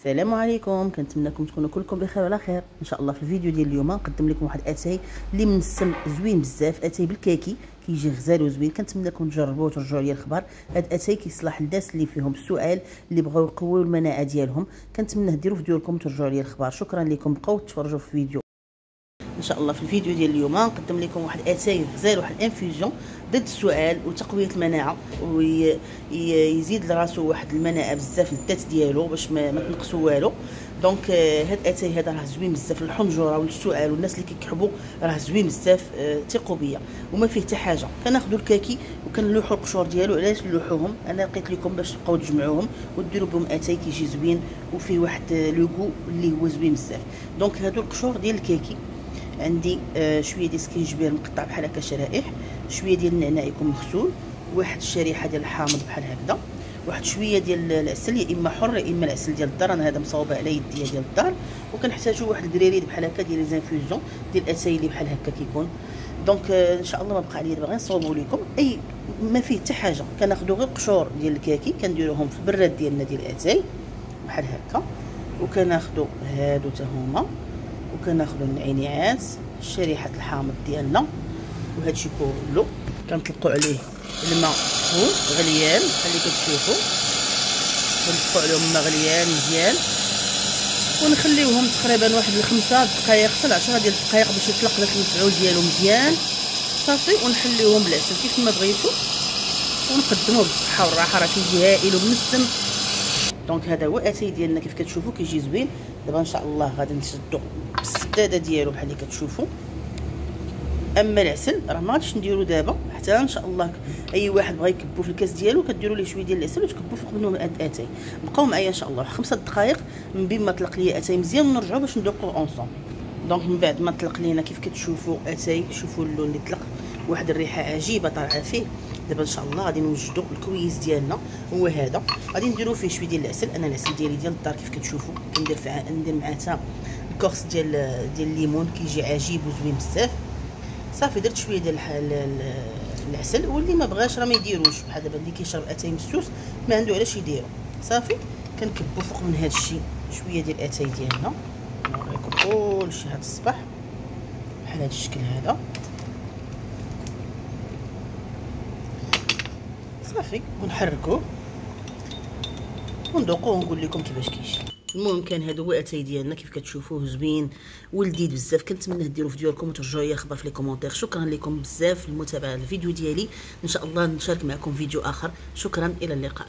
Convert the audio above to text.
السلام عليكم، كنتمنىكم تكونوا كلكم بخير وعلى خير ان شاء الله. في الفيديو ديال اليوم نقدم لكم واحد اتاي اللي منسم زوين بزاف، اتاي بالكاكي كيجي غزال وزوين. كنتمنىكم تجربوه وترجعوا لي الخبر. هاد اتاي كيصلح للناس اللي فيهم السؤال اللي بغاو يقويو المناعه ديالهم. كنتمنى ديروا في ديوركم وترجعوا لي الخبر. شكرا لكم، بقاو تفرجوا في الفيديو ان شاء الله. في الفيديو ديال اليوم نقدم لكم واحد اتاي غزال، واحد الانفيوزيون ضد السؤال وتقويه المناعه، ويزيد لراسو واحد المناعه بزاف للذات ديالو باش ما تنقصوا والو. دونك هاد اتاي هذا راه زوين بزاف للحنجره وللسؤال، والناس اللي كيكحبوا راه زوين بزاف. ثقوا بيا وما فيه حتى حاجه. كناخذوا الكاكي وكنلوحوا القشور ديالو. علاش نلوحوهم؟ انا لقيت لكم باش تبقاو تجمعوهم وديروا بهم اتاي كيجي زوين وفيه واحد لوغو اللي هو زوين بزاف. دونك هادو القشور ديال الكاكي عندي شويه ديال سكينجبير مقطع بحال هكا شرائح، شويه ديال النعناع يكون مغسول، واحد الشريحه ديال الحامض بحال هكذا، واحد شويه ديال العسل يا اما حر يا اما العسل ديال الدار. انا هذا مصاوبه على يدي ديال الدار. وكنحتاجوا واحد الكريريد بحال هكا ديال لي زانفيوزيون ديال الاتاي اللي بحال هكا كيكون. دونك ان شاء الله ما بقى عليا دابا غير نصاوبوا لكم. اي ما فيه حتى حاجه. كناخذوا غير قشور ديال الكاكي كنديروهم في البراد ديالنا ديال الاتاي بحال هكا، وكناخذوا هادو حتى هما، وكناخذوا النعناعات، شريحه الحامض ديالنا، وهادشي كله كنطلقوا عليه الماء سخون غليان بحال اللي كتشوفوا. كنطلقوا عليهم الماء غليان مزيان ونخليوهم تقريبا واحد 5 دقائق حتى 10 ديال الدقائق باش يطلق داك المفعول ديالو مزيان صافي. ونحليوهم بالعسل كيف ما بغيتو، ونقدموه بالصحه والراحه. راه كيجي هائل ومنسم. دونك هذا هو اتاي ديالنا كيف كتشوفوا كيجي زوين. دابا ان شاء الله غادي نسدو بالسداده ديالو بحال اللي كتشوفوا. اما العسل راه ما غاديش نديرو دابا، حتى ان شاء الله اي واحد بغى يكبو في الكاس ديالو كديروا ليه شويه ديال العسل وتكبوا فوق منهم اتاي. بقاو معايا ان شاء الله 5 دقائق من بين ما طلق لي اتاي مزيان ونرجعوا باش ندوقوه اونصوم. دونك من بعد ما طلق لينا كيف كتشوفوا اتاي، شوفوا اللون اللي طلق، واحد الريحه عجيبه طالعه فيه. دابا ان شاء الله غادي نوجدوا الكويس ديالنا هو هذا. غادي نديروا فيه شويه ديال العسل. انا العسل ديالي ديال الدار كيف كتشوفوا. ندير معاه حتى الكورس ديال الليمون كيجي عجيب وزوين بزاف. صافي درت شويه ديال العسل، واللي ما بغاش راه ما يديروش. بحال دابا اللي كيشرب اتاي مسوس ما عنده علاش يديرو. صافي كنكبوا فوق من هذا الشيء شويه ديال الاتاي ديالنا. نوريكم كلشي هذا الصباح بحال هذا الشكل هذا. صافي ونحركوه وندوقوه ونقول لكم كيفاش كيجي. المهم كان هذا هو اتاي ديالنا كيف كتشوفوه زوين ولذيذ بزاف. كنتمنى ديروا في ديالكم وترجعوا لي الخبر في لي كومونتير. شكرا لكم بزاف للمتابعه الفيديو ديالي. ان شاء الله نشارك معكم فيديو اخر. شكرا، الى اللقاء.